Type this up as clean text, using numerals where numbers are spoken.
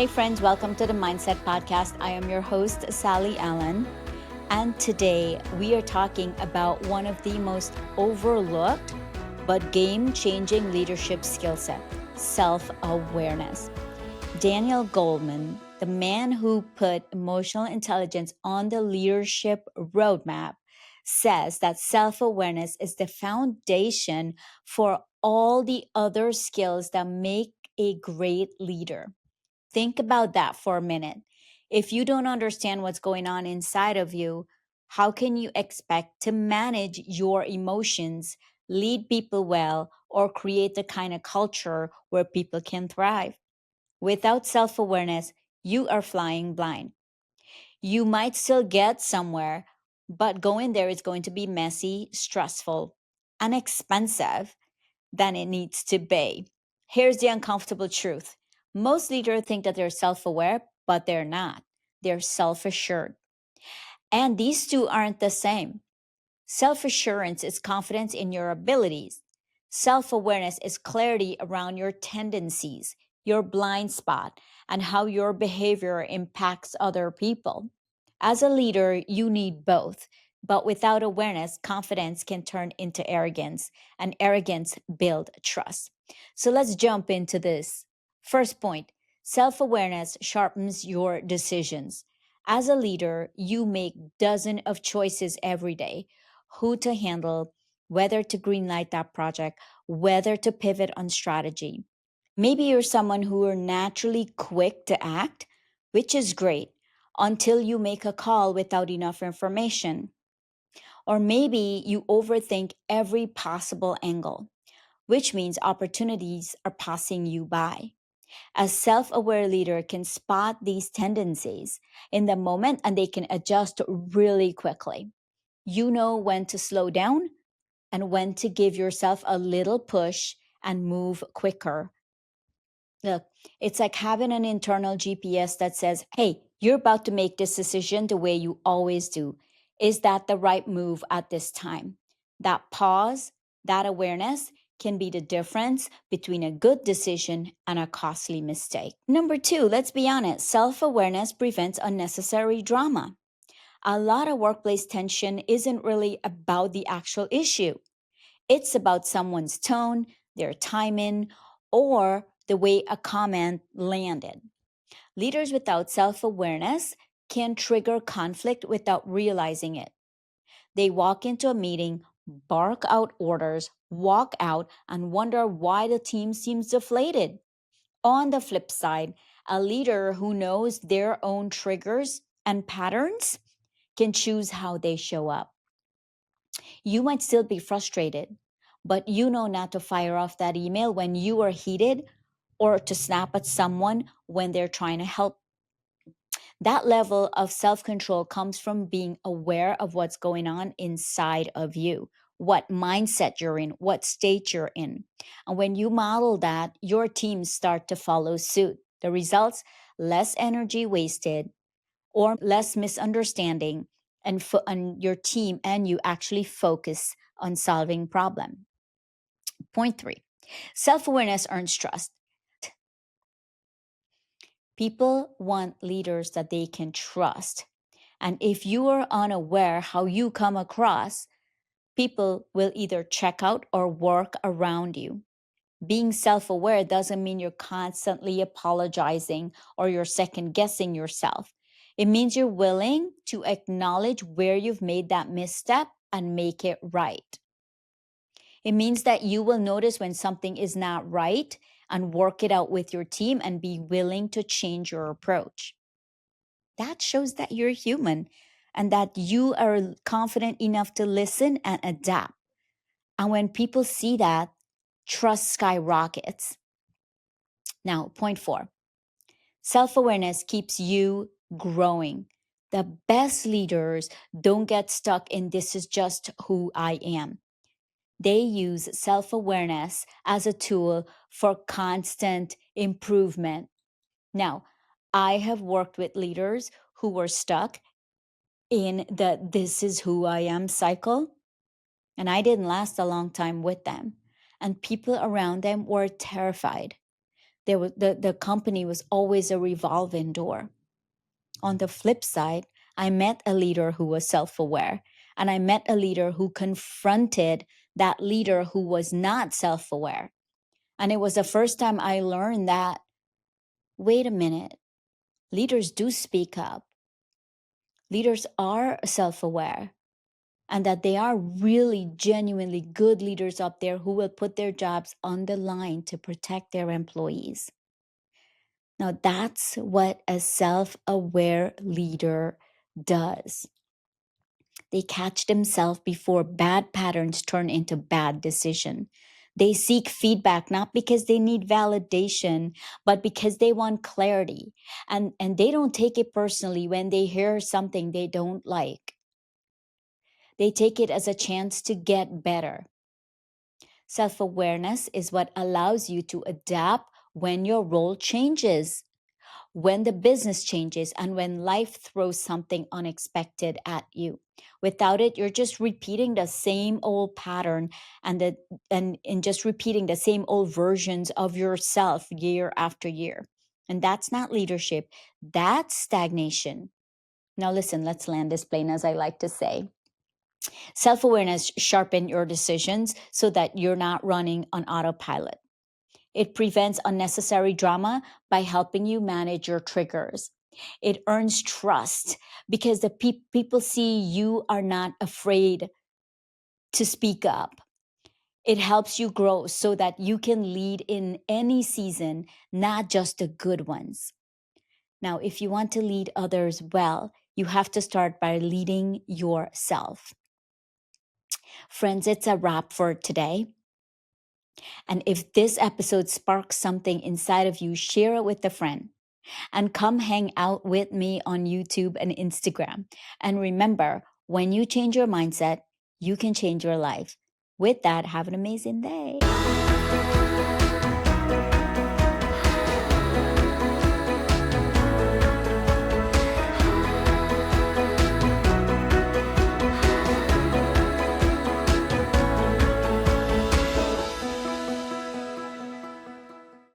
Hey, friends, welcome to the Mindset Podcast. I am your host, Sally Allen. And today we are talking about one of the most overlooked but game changing leadership skill set, self awareness. Daniel Goldman, the man who put emotional intelligence on the leadership roadmap, says that self awareness is the foundation for all the other skills that make a great leader. Think about that for a minute. If you don't understand what's going on inside of you, how can you expect to manage your emotions, lead people well, or create the kind of culture where people can thrive? Without self awareness, you are flying blind. You might still get somewhere, but going there is going to be messy, stressful, and expensive than it needs to be. Here's the uncomfortable truth: most leaders think that they're self aware, but they're not. They're self assured. And these two aren't the same. Self assurance is confidence in your abilities, self awareness is clarity around your tendencies, your blind spot, and how your behavior impacts other people. As a leader, you need both. But without awareness, confidence can turn into arrogance, and arrogance build trust. So let's jump into this. First point: self awareness sharpens your decisions. As a leader, you make dozens of choices every day: who to handle, whether to greenlight that project, whether to pivot on strategy. Maybe you're someone who are naturally quick to act, which is great, until you make a call without enough information. Or maybe you overthink every possible angle, which means opportunities are passing you by. A self aware leader can spot these tendencies in the moment and they can adjust really quickly. You know when to slow down and when to give yourself a little push and move quicker. Look, it's like having an internal GPS that says, hey, you're about to make this decision the way you always do. Is that the right move at this time? That pause, that awareness can be the difference between a good decision and a costly mistake. Number two, let's be honest, self awareness prevents unnecessary drama. A lot of workplace tension isn't really about the actual issue. It's about someone's tone, their timing, or the way a comment landed. Leaders without self awareness can trigger conflict without realizing it. They walk into a meeting, bark out orders, walk out, and wonder why the team seems deflated. On the flip side, a leader who knows their own triggers and patterns can choose how they show up. You might still be frustrated, but you know not to fire off that email when you are heated or to snap at someone when they're trying to help. That level of self control comes from being aware of what's going on inside of you, what mindset you're in, what state you're in. And when you model that, your teams start to follow suit. The results: less energy wasted or less misunderstanding, and your team and you actually focus on solving problem. Point three: self-awareness earns trust. People want leaders that they can trust. And if you are unaware how you come across, people will either check out or work around you. Being self aware doesn't mean you're constantly apologizing or you're second guessing yourself. It means you're willing to acknowledge where you've made that misstep and make it right. It means that you will notice when something is not right and work it out with your team and be willing to change your approach. That shows that you're human and that you are confident enough to listen and adapt. And when people see that, trust skyrockets. Now, point four: self awareness keeps you growing. The best leaders don't get stuck in "this is just who I am." They use self awareness as a tool for constant improvement. Now, I have worked with leaders who were stuck in the "this is who I am" cycle, and I didn't last a long time with them. And people around them were terrified. The company was always a revolving door. On the flip side, I met a leader who was self-aware, and I met a leader who confronted that leader who was not self-aware. And it was the first time I learned that, wait a minute, leaders do speak up. Leaders are self-aware, and that they are really genuinely good leaders up there who will put their jobs on the line to protect their employees. Now, that's what a self-aware leader does. They catch themselves before bad patterns turn into bad decision. They seek feedback not because they need validation, but because they want clarity. And they don't take it personally when they hear something they don't like. They take it as a chance to get better. Self-awareness is what allows you to adapt when your role changes, when the business changes, and when life throws something unexpected at you. Without it, you're just repeating the same old pattern and just repeating the same old versions of yourself year after year. And that's not leadership, that's stagnation. Now listen, let's land this plane, as I like to say. Self-awareness sharpens your decisions so that you're not running on autopilot. It prevents unnecessary drama by helping you manage your triggers. It earns trust because the people see you are not afraid to speak up. It helps you grow so that you can lead in any season, not just the good ones. Now, if you want to lead others well, you have to start by leading yourself. Friends, it's a wrap for today. And if this episode sparks something inside of you, share it with a friend and come hang out with me on YouTube and Instagram. And remember, when you change your mindset, you can change your life. With that, have an amazing day.